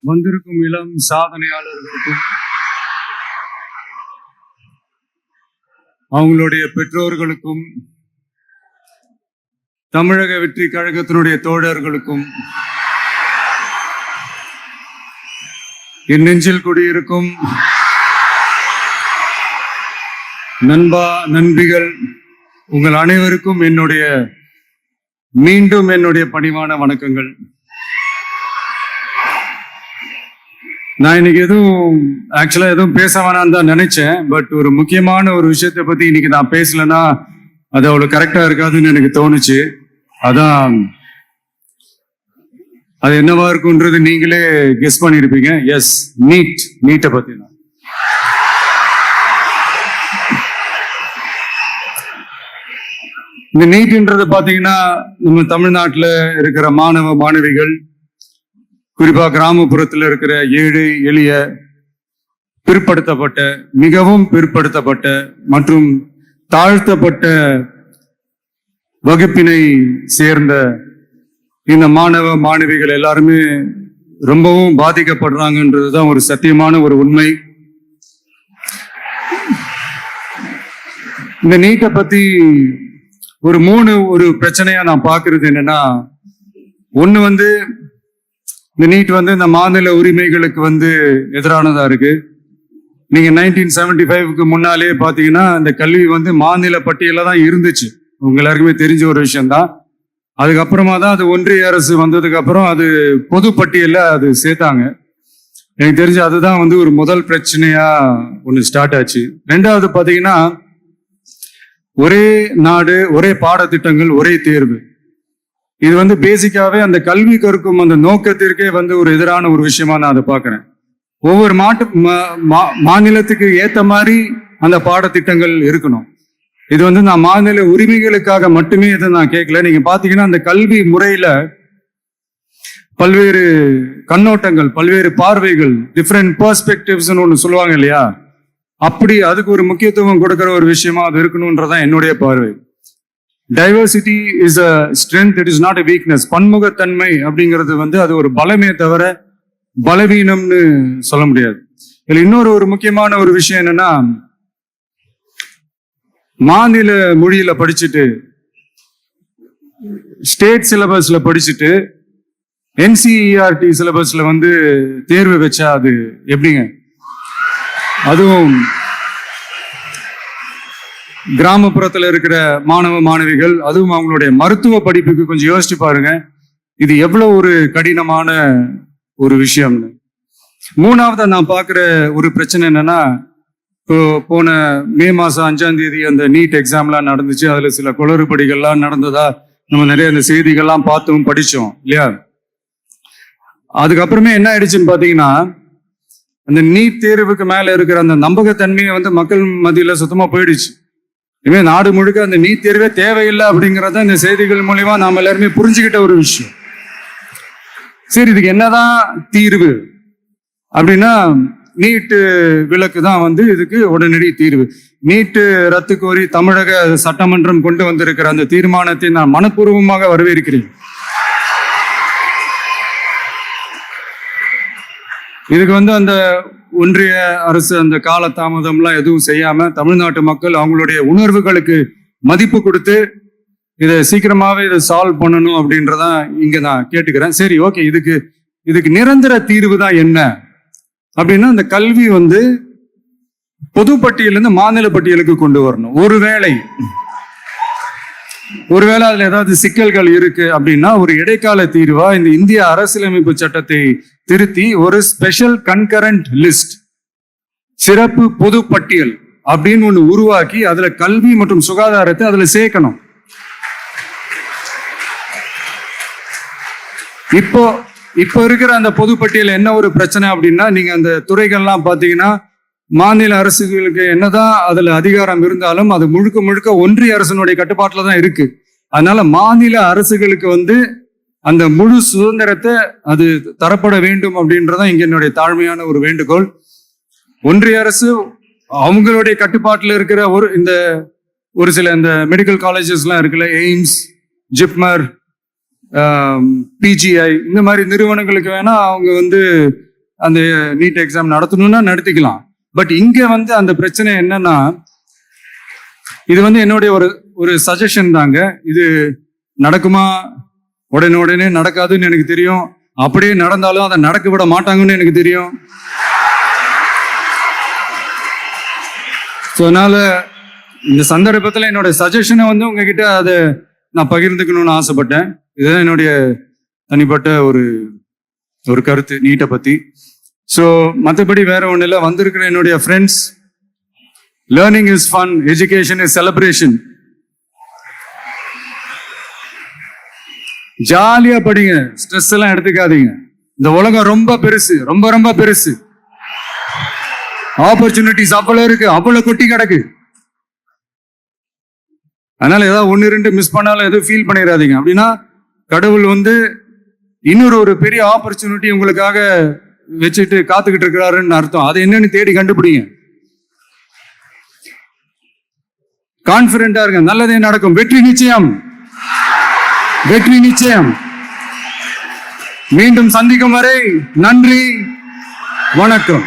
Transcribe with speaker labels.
Speaker 1: வந்திருக்கும் இளம் சாதனையாளர்களுக்கும் அவங்களுடைய பெற்றோர்களுக்கும் தமிழக வெற்றி கழகத்தினுடைய தோழர்களுக்கும் என் நெஞ்சில் குடியிருக்கும் நண்பா நண்பிகள் உங்கள் அனைவருக்கும் மீண்டும் என்னுடைய பணிவான வணக்கங்கள். நான் இன்னைக்கு எதுவும் பேச வேணான்னு தான் நினைச்சேன். பட் ஒரு முக்கியமான ஒரு விஷயத்தை பத்தி இன்னைக்கு நான் பேசலன்னா அது அவ்வளவு கரெக்டா இருக்காதுன்னு எனக்கு தோணுச்சு. அதான் அது என்னவா இருக்குன்றது நீங்களே கெஸ் பண்ணிருப்பீங்க. எஸ், நீட்டை பத்தி தான். இந்த நீட்ன்றது பாத்தீங்கன்னா நம்ம தமிழ்நாட்டில் இருக்கிற மாணவ மாணவிகள், குறிப்பா கிராமப்புறத்தில் இருக்கிற ஏழை எளிய பிற்படுத்தப்பட்ட, மிகவும் பிற்படுத்தப்பட்ட மற்றும் தாழ்த்தப்பட்ட வகுப்பினை சேர்ந்த இந்த மாணவ மாணவிகள் எல்லாருமே ரொம்பவும் பாதிக்கப்படுறாங்கன்றதுதான் ஒரு சத்தியமான ஒரு உண்மை. இந்த நீட்டை பத்தி ஒரு பிரச்சனையா நான் பாக்குறது என்னன்னா, ஒண்ணு இந்த நீட் இந்த மாநில உரிமைகளுக்கு எதிரானதா இருக்கு. நீங்க 1975க்கு முன்னாலே பாத்தீங்கன்னா இந்த கல்வி மாநில பட்டியல தான் இருந்துச்சு. உங்க எல்லாருக்குமே தெரிஞ்ச ஒரு விஷயம்தான். அதுக்கப்புறமா தான் அது ஒன்றிய அரசு வந்ததுக்கு அப்புறம் அது பொது பட்டியல அது சேர்த்தாங்க. எனக்கு தெரிஞ்சு அதுதான் ஒரு முதல் பிரச்சனையா ஒண்ணு ஸ்டார்ட் ஆச்சு. ரெண்டாவது பாத்தீங்கன்னா ஒரே நாடு, ஒரே பாடத்திட்டங்கள், ஒரே தேர்வு. இது பேசிக்காவே அந்த கல்வி கற்கும் அந்த நோக்கத்திற்கே ஒரு எதிரான ஒரு விஷயமா நான் அதை பாக்குறேன். ஒவ்வொரு மாநிலத்துக்கு ஏத்த மாதிரி அந்த பாடத்திட்டங்கள் இருக்கணும். இது நான் மாநில உரிமைகளுக்காக மட்டுமே இதை நான் கேட்கல. நீங்க பாத்தீங்கன்னா அந்த கல்வி முறையில பல்வேறு கண்ணோட்டங்கள், பல்வேறு பார்வைகள், டிஃப்ரெண்ட் பெர்ஸ்பெக்டிவ்ஸ் ஒன்று சொல்லுவாங்க இல்லையா, அப்படி அதுக்கு ஒரு முக்கியத்துவம் கொடுக்கிற ஒரு விஷயமா அது இருக்கணும்ன்றதான் என்னுடைய பார்வை. Diversity is a strength, it is not a weakness. பன்முகத்தன்மை அப்படிங்கிறது அது ஒரு பலமே தவிர பலவீனம்னு சொல்ல முடியாது. இதுல இன்னொரு முக்கியமான ஒரு விஷயம் என்னன்னா, மாநில மொழியில படிச்சுட்டு, ஸ்டேட் சிலபஸ்ல படிச்சுட்டு, NCERT சிலபஸ்ல தேர்வு வச்சா அது எப்படிங்க? அதுவும் கிராமப்புறத்துல இருக்கிற மாணவ மாணவிகள், அதுவும் அவங்களுடைய மருத்துவ படிப்புக்கு கொஞ்சம் யோசிச்சு பாருங்க, இது எவ்வளவு ஒரு கடினமான ஒரு விஷயம்னு. மூணாவதா நான் பாக்குற ஒரு பிரச்சனை என்னன்னா, போன மே மாசம் 5ஆம் தேதி அந்த நீட் எக்ஸாம்லாம் நடந்துச்சு. அதுல சில குளறுபடிகள்லாம் நடந்ததா நம்ம நிறைய அந்த செய்திகள்லாம் பார்த்தோம், படிச்சோம் இல்லையா. அதுக்கப்புறமே என்ன ஆயிடுச்சுன்னு பாத்தீங்கன்னா, அந்த நீட் தேர்வுக்கு மேல இருக்கிற அந்த நம்பகத்தன்மையை மக்கள் மத்தியில சுத்தமா போயிடுச்சு. இனிமே நாடு முழுக்க அந்த நீட் தேர்வே தேவையில்லை அப்படிங்கிறத இந்த செய்திகள் மூலியமா நாம எல்லாருமே புரிஞ்சுக்கிட்ட ஒரு விஷயம். சரி, இதுக்கு என்னதான் தீர்வு அப்படின்னா, நீட்டு விலக்கு தான் இதுக்கு உடனடி தீர்வு. நீட்டு ரத்து கோரி தமிழக சட்டமன்றம் கொண்டு வந்திருக்கிற அந்த தீர்மானத்தை நான் மனப்பூர்வமாக வரவேற்கிறேன். இதுக்கு அந்த ஒன்றிய அரசு அந்த கால தாமதம்லாம் எதுவும் செய்யாம தமிழ்நாட்டு மக்கள் அவங்களுடைய உணர்வுகளுக்கு மதிப்பு கொடுத்து இதை சீக்கிரமாவே இதை சால்வ் பண்ணணும் அப்படின்றதான் இங்க நான் கேட்டுக்கிறேன். சரி, ஓகே, இதுக்கு நிரந்தர தீர்வு தான் என்ன அப்படின்னா, இந்த கல்வி பொது பட்டியலிருந்து மாநில பட்டியலுக்கு கொண்டு வரணும். ஒருவேளை அதுல ஏதாவது சிக்கல்கள் இருக்கு அப்படின்னா ஒரு இடைக்கால தீர்வா இந்த இந்திய அரசியலமைப்பு சட்டத்தை திருத்தி ஒரு ஸ்பெஷல் கன்கரண்ட் லிஸ்ட், சிறப்பு பொது பட்டியல் அப்படின்னு ஒண்ணு உருவாக்கி அதுல கல்வி மற்றும் சுகாதாரத்தை அதுல சேர்க்கணும். இப்போ இருக்கிற அந்த பொது பட்டியல் என்ன ஒரு பிரச்சனை அப்படின்னா, நீங்க அந்த துறைகள்லாம் பாத்தீங்கன்னா மாநில அரசுகளுக்கு என்னதான் அதுல அதிகாரம் இருந்தாலும் அது முழுக்க முழுக்க ஒன்றிய அரசனுடைய கட்டுப்பாட்டுல தான் இருக்கு. அதனால மாநில அரசுகளுக்கு அந்த முழு சுதந்திரத்தை அது தரப்பட வேண்டும் அப்படின்றதான் இங்க என்னுடைய தாழ்மையான ஒரு வேண்டுகோள். ஒன்றிய அரசு அவங்களுடைய கட்டுப்பாட்டுல இருக்கிற ஒரு சில இந்த மெடிக்கல் காலேஜஸ் எல்லாம் இருக்குல்ல, எய்ம்ஸ், ஜிப்மர், PGI, இந்த மாதிரி நிறுவனங்களுக்கு வேணா அவங்க அந்த நீட் எக்ஸாம் நடத்தணும்னா நடத்திக்கலாம். பட் இங்க வந்து அந்த பிரச்சனை என்னன்னா, இது வந்து என்னுடைய ஒரு சஜஷன் தாங்க. இது நடக்குமா? உடனே நடக்காதுன்னு எனக்கு தெரியும். அப்படியே நடந்தாலும் அதை நடக்க விட மாட்டாங்கன்னு எனக்கு தெரியும். ஸோ அதனால இந்த சந்தர்ப்பத்தில் என்னோட சஜஷனை வந்து உங்ககிட்ட அதை நான் பகிர்ந்துக்கணும்னு ஆசைப்பட்டேன். இதுதான் என்னுடைய தனிப்பட்ட ஒரு கருத்து நீட்டை பத்தி. ஸோ மற்றபடி வேற ஒன்றும் இல்லை. வந்திருக்கிற என்னுடைய friends, learning is fun, education is celebration. ஜாலியா படிங்க, ஸ்ட்ரெஸ் எல்லாம் எடுத்துக்காதீங்க. இந்த உலகம் ரொம்ப பெருசு, ரொம்ப ரொம்ப பெருசு. ஆப்பர்ச்சுனிட்டிஸ் அவ்வளவு இருக்கு, அவ்வளவு கொட்டி கிடக்கு. அதனால ஏதாவது 1-2 மிஸ் பண்ணாலும் எதுவும் ஃபீல் பண்ணிடாதீங்க. அப்படின்னா கடவுள் வந்து இன்னொரு பெரிய ஆப்பர்ச்சுனிட்டி உங்களுக்காக வச்சுட்டு காத்துக்கிட்டு இருக்கிறாருன்னு அர்த்தம். அது என்னன்னு தேடி கண்டுபிடிங்க. கான்பிடண்டா இருங்க, நல்லதே நடக்கும். வெற்றி நிச்சயம், வெற்றி நிச்சயம். மீண்டும் சந்திக்கும் வரை நன்றி, வணக்கம்.